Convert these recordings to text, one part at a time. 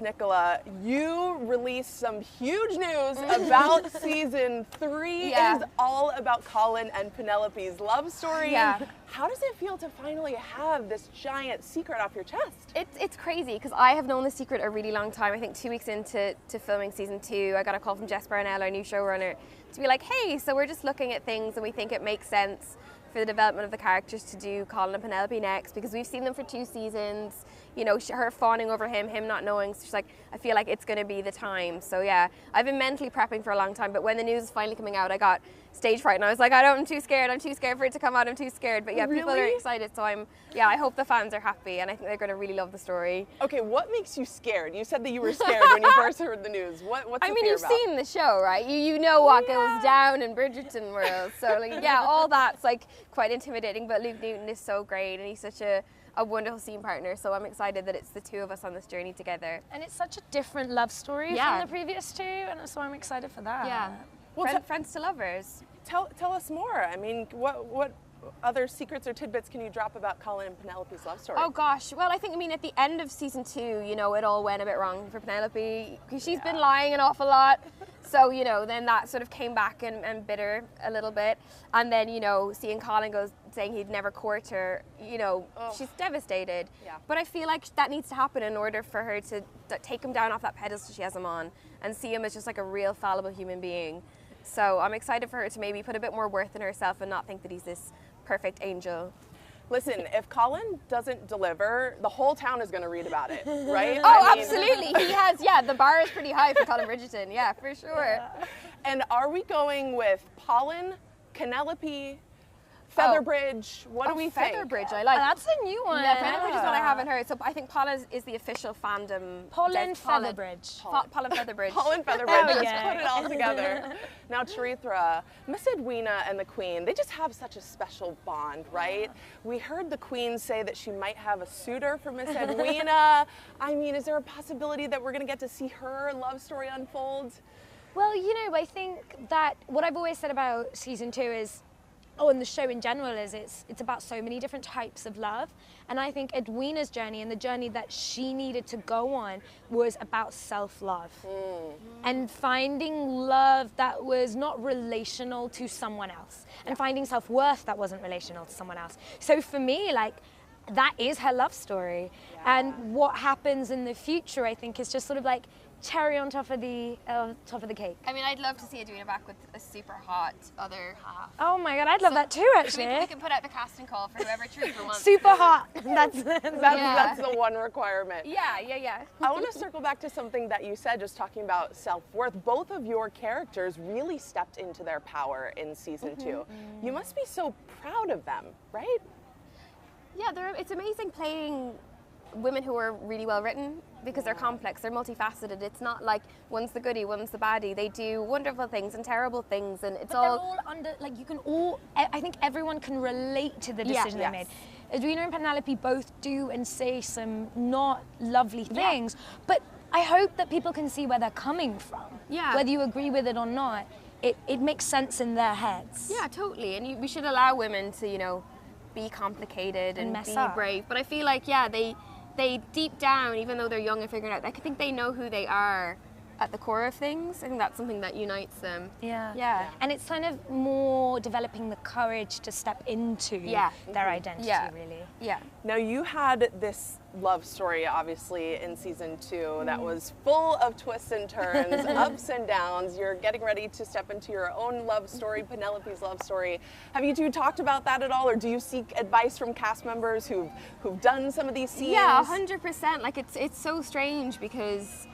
Nicola, you released some huge news about season 3. It is all about Colin and Penelope's love story. Yeah. How does it feel to finally have this giant secret off your chest? It's crazy because I have known the secret a really long time. I think 2 weeks into filming season 2, I got a call from Jess Brownell, our new showrunner, to be like, hey, so we're just looking at things and we think it makes sense for the development of the characters to do Colin and Penelope next, because we've seen them for 2 seasons, you know, her fawning over him not knowing, so she's like, I feel like it's going to be the time. So yeah, I've been mentally prepping for a long time, but when the news is finally coming out, I got stage fright and I was like, I'm too scared for it to come out, I'm too scared. But yeah, really? People are excited, so I hope the fans are happy and I think they're going to really love the story. Okay, what makes you scared? You said that you were scared when you first heard the news. What's the fear you've about? seen the show, right? You know what goes down in Bridgerton world, so like, yeah, all that's like quite intimidating, but Luke Newton is so great and he's such a wonderful scene partner, so I'm excited that it's the 2 of us on this journey together. And it's such a different love story from the previous 2, and so I'm excited for that. Yeah. Well, friends to lovers. Tell us more. I mean, what other secrets or tidbits can you drop about Colin and Penelope's love story? Oh gosh, well I think, at the end of season 2, you know, it all went a bit wrong for Penelope because she's been lying an awful lot. So, you know, then that sort of came back and bit her a little bit. And then, you know, seeing Colin saying he'd never court her, you know, she's devastated. Yeah. But I feel like that needs to happen in order for her to take him down off that pedestal she has him on and see him as just like a real fallible human being. So I'm excited for her to maybe put a bit more worth in herself and not think that he's this perfect angel. Listen, if Colin doesn't deliver, the whole town is going to read about it, right? Absolutely. He has, the bar is pretty high for Colin Bridgerton, for sure. Yeah. And are we going with Colin, Penelope, Featherbridge? What do we think? Featherbridge, I like. That's a new one. Yeah, Featherbridge is one I haven't heard. So I think Paula is the official fandom. Pollen Featherbridge. Pollen Featherbridge. Pollen Featherbridge. Let's put it all together. Now, Charithra, Miss Edwina and the Queen, they just have such a special bond, right? We heard the Queen say that she might have a suitor for Miss Edwina. I mean, is there a possibility that we're going to get to see her love story unfold? Well, you know, I think that what I've always said about season 2 is, and the show in general is it's about so many different types of love. And I think Edwina's journey and the journey that she needed to go on was about self-love. And finding love that was not relational to someone else. And finding self-worth that wasn't relational to someone else. So for me, like, that is her love story. And what happens in the future, I think, is just sort of like cherry on top of the cake. I mean, I'd love to see Edwina back with a super hot other half. Oh my God, I'd love that too, actually. We can put out the casting call for whoever Charithra wants. Super hot. That's the one requirement. Yeah. I want to circle back to something that you said, just talking about self-worth. Both of your characters really stepped into their power in season 2. You must be so proud of them, right? Yeah, it's amazing playing women who are really well written because they're complex, they're multifaceted. It's not like one's the goodie, one's the baddie. They do wonderful things and terrible things, and it's but they're all under, like, you can all, I think everyone can relate to the decision they made. Edwina and Penelope both do and say some not lovely things, but I hope that people can see where they're coming from. Yeah. Whether you agree with it or not, it makes sense in their heads. Yeah, totally. And we should allow women to, you know, be complicated and be brave. But I feel like, they deep down, even though they're young and figuring it out, I think they know who they are at the core of things. I think that's something that unites them. Yeah. And it's kind of more developing the courage to step into their identity, really. Yeah. Now, you had this love story, obviously, in season 2 that was full of twists and turns, ups and downs. You're getting ready to step into your own love story, Penelope's love story. Have you two talked about that at all, or do you seek advice from cast members who've done some of these scenes? Yeah, 100%. Like, it's so strange because,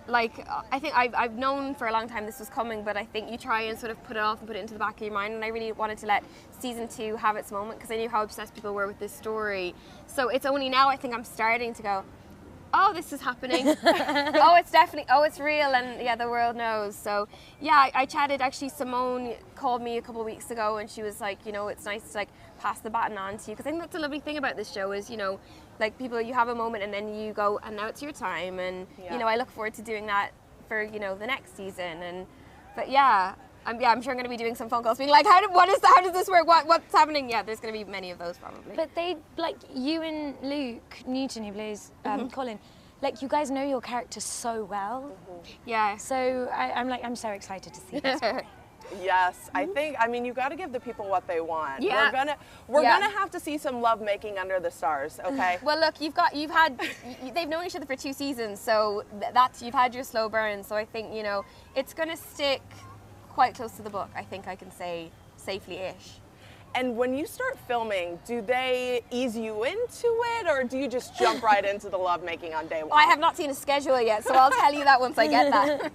like, I think I've known for a long time this was coming, but I think you try and sort of put it off and put it into the back of your mind, and I really wanted to let season 2 have its moment because I knew how obsessed people were with this story. So it's only now I think I'm starting to go, oh, this is happening. It's real, and the world knows. So I chatted, actually Simone called me a couple of weeks ago and she was like, you know, it's nice to like pass the baton on to you, because I think that's the lovely thing about this show is, you know, like people, you have a moment and then you go, and now it's your time, and you know, I look forward to doing that for, you know, the next season. But I'm sure I'm going to be doing some phone calls being like, how does this work? What's happening? Yeah, there's going to be many of those probably. But they, like you and Luke Newton, who plays Colin, like, you guys know your characters so well. Yeah. So I'm so excited to see this. Yes, I mean, you got to give the people what they want. Yeah. We're gonna have to see some love making under the stars, okay? Well, look, they've known each other for 2 seasons, so you've had your slow burn. So I think, you know, it's gonna stick quite close to the book. I think I can say safely-ish. And when you start filming, do they ease you into it, or do you just jump right into the love making on day one? Well, I have not seen a schedule yet, so I'll tell you that once I get that.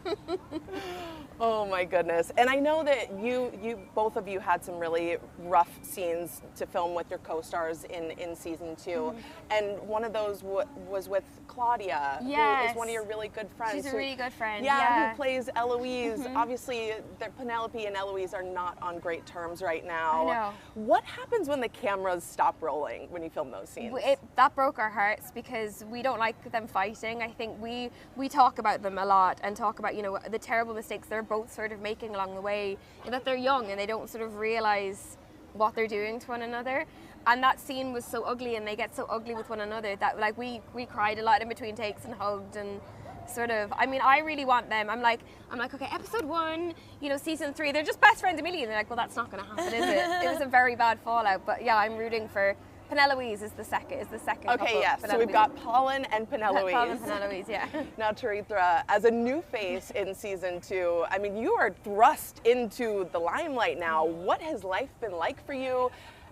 Oh my goodness. And I know that you both of you had some really rough scenes to film with your co-stars in season 2. And one of those was with Claudia, who is one of your really good friends. She's a really good friend. Yeah, who plays Eloise. Obviously, Penelope and Eloise are not on great terms right now. I know. What happens when the cameras stop rolling when you film those scenes? That broke our hearts because we don't like them fighting. I think we talk about them a lot and talk about, you know, the terrible mistakes they're both sort of making along the way, and that they're young and they don't sort of realize what they're doing to one another. And that scene was so ugly, and they get so ugly with one another that, like, we cried a lot in between takes and hugged and sort of, I mean, I really want them. I'm like, okay, episode 1, you know, season 3, they're just best friends a million. They're like, well, that's not going to happen, is it? It was a very bad fallout. But yeah, I'm rooting for Penelope is the second couple. Okay, yes. So we've got Colin and Penelope. Colin and Penelope, yeah. Now, Charithra, as a new face in season 2, I mean, you are thrust into the limelight now. What has life been like for you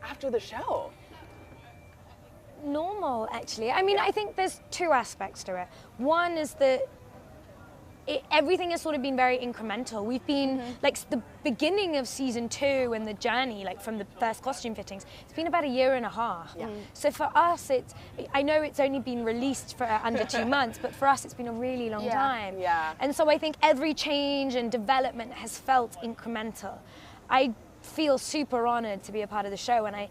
after the show? Normal, actually. I mean, I think there's 2 aspects to it. One is that everything has sort of been very incremental. We've been, like, the beginning of season 2 and the journey, like, from the first costume fittings, it's been about 1.5 years. Yeah. So for us, I know it's only been released for under 2 months, but for us, it's been a really long time. Yeah. And so I think every change and development has felt incremental. I feel super honored to be a part of the show, and I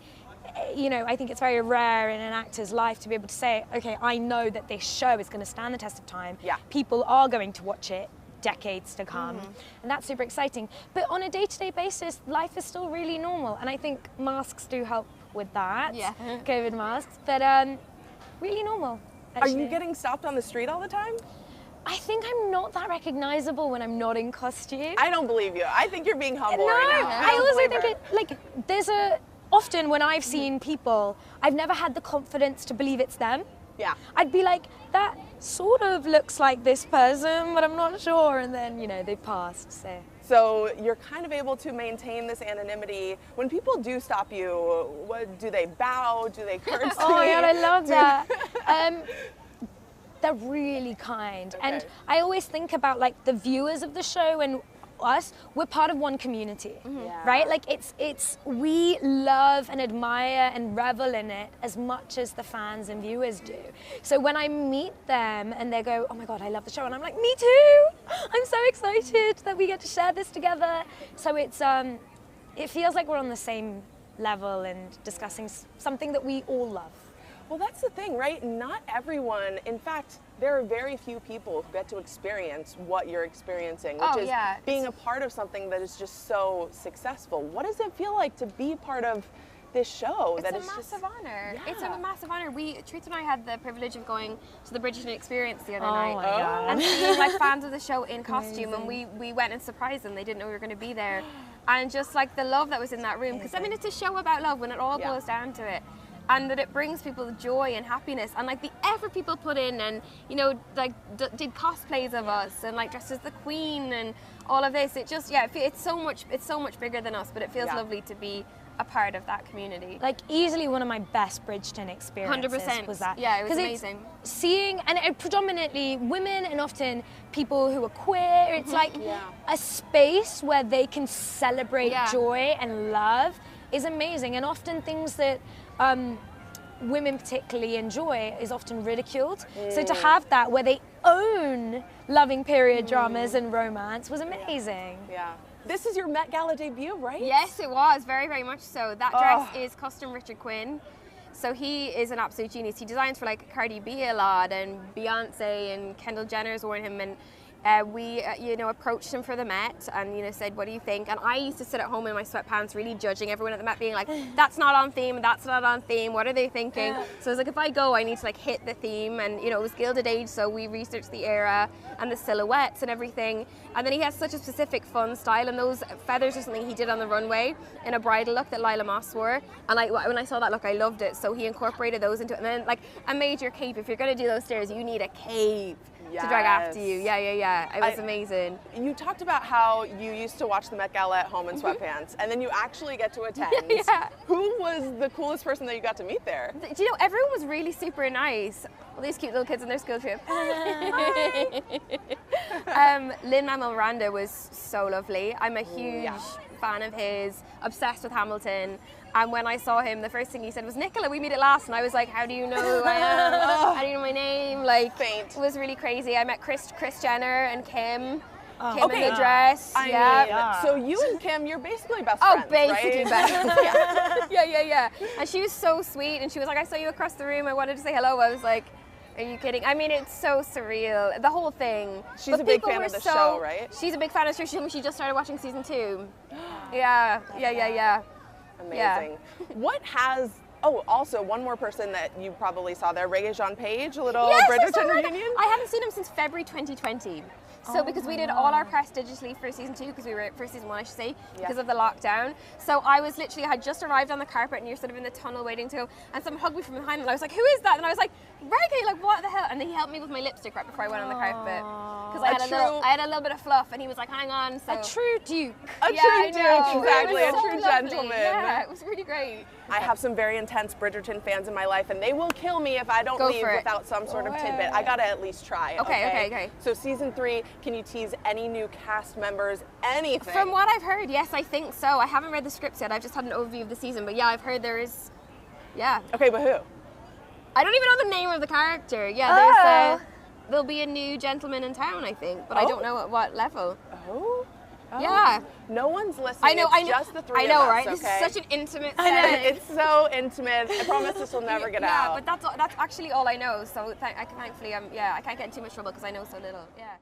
think it's very rare in an actor's life to be able to say, okay, I know that this show is going to stand the test of time. Yeah. People are going to watch it decades to come. And that's super exciting. But on a day-to-day basis, life is still really normal. And I think masks do help with that. Yeah. COVID masks. But really normal, actually. Are you getting stopped on the street all the time? I think I'm not that recognizable when I'm not in costume. I don't believe you. I think you're being humble No, right now. I also think often when I've seen people, I've never had the confidence to believe it's them. Yeah. I'd be like, that sort of looks like this person, but I'm not sure. And then, you know, they've passed, so. So you're kind of able to maintain this anonymity. When people do stop you, what do they bow? Do they curtsy? Oh my God, I love that. They're really kind. Okay. And I always think about, like, the viewers of the show and us, we're part of one community, right? Like, we love and admire and revel in it as much as the fans and viewers do. So when I meet them and they go, oh my God, I love the show, and I'm like, me too! I'm so excited that we get to share this together. So it feels like we're on the same level and discussing something that we all love. Well, that's the thing, right? Not everyone, in fact, there are very few people who get to experience what you're experiencing, which is being a part of something that is just so successful. What does it feel like to be part of this show? It's a massive honor. Yeah. It's a massive honor. Charithra and I had the privilege of going to the Bridgerton experience the other night. Oh my God. And seeing, like, fans of the show in costume. Amazing. And we went and surprised them. They didn't know we were going to be there. And just, like, the love that was in that room. Because, I mean, it's a show about love when it all boils down to it. And that it brings people joy and happiness, and, like, the effort people put in, and, you know, like, did cosplays of us, and, like, dressed as the Queen, and all of this. It just, it's so much bigger than us, but it feels lovely to be a part of that community. Like, easily one of my best Bridgerton experiences 100%. was that. Yeah, it was amazing. It's seeing, and predominantly women and often people who are queer, it's like a space where they can celebrate joy and love is amazing, and often things that women particularly enjoy is often ridiculed. So to have that where they own loving period dramas and romance was amazing. Yeah. This is your Met Gala debut, right? Yes, it was, very, very much so. That dress is custom Richard Quinn. So he is an absolute genius. He designs for, like, Cardi B a lot, and Beyonce and Kendall Jenner's worn him, and we, you know, approached him for the Met and, you know, said, what do you think? And I used to sit at home in my sweatpants really judging everyone at the Met, being like, that's not on theme, that's not on theme, what are they thinking? So I was like, if I go, I need to like hit the theme. And, you know, it was Gilded Age, so we researched the era and the silhouettes and everything. And then he has such a specific fun style, and those feathers are something he did on the runway in a bridal look that Lila Moss wore. And when I saw that look, I loved it. So he incorporated those into it. And then like a major cape, if you're gonna do those stairs, you need a cape. Yes. To drag after you. Yeah. It was amazing. You talked about how you used to watch the Met Gala at home in sweatpants, and then you actually get to attend. Yeah. Who was the coolest person that you got to meet there? Do you know, everyone was really super nice. All these cute little kids on their school trip. Lin-Manuel Miranda was so lovely. I'm a huge fan of his, obsessed with Hamilton. And when I saw him, the first thing he said was, Nicola, we meet at last. And I was like, how do you know who I am? How do you know my name? Like, it was really crazy. I met Kris Jenner and Kim. Kim in the dress. So you and Kim, you're basically best friends, basically right? best friends. Yeah. And she was so sweet. And she was like, I saw you across the room. I wanted to say hello. I was like, are you kidding? I mean, it's so surreal, the whole thing. She's a big fan of the show, right? She's a big fan of the show. She told me she just started watching season 2. Yeah. Amazing. Yeah. What has, also one more person that you probably saw there, Regé-Jean Page, a little Bridgerton reunion? I haven't seen him since February 2020. So because we did all our press digitally for season 2, because we were for season 1, I should say, because of the lockdown. So I was literally, I had just arrived on the carpet, and you're sort of in the tunnel waiting to go, and someone hugged me from behind, and I was like, who is that? And I was like, Regé, like what the hell? And then he helped me with my lipstick right before I went on the carpet. Because I had a little bit of fluff, and he was like, hang on. So. A true duke. A true duke, exactly, a true gentleman. Yeah, it was really great. I have some very intense Bridgerton fans in my life, and they will kill me if I don't leave without some sort of tidbit. I gotta at least try. Okay. So season 3, can you tease any new cast members, anything? From what I've heard, yes, I think so. I haven't read the scripts yet. I've just had an overview of the season, but yeah, I've heard there is. Yeah. Okay, but who? I don't even know the name of the character. Yeah, there'll be a new gentleman in town, I think, but I don't know at what level. Yeah. No one's listening. I know. Just the three of us, right? Okay? This is such an intimate set. It's so intimate. I promise this will never get out. Yeah, but that's actually all I know. So thankfully, I can't get in too much trouble because I know so little. Yeah.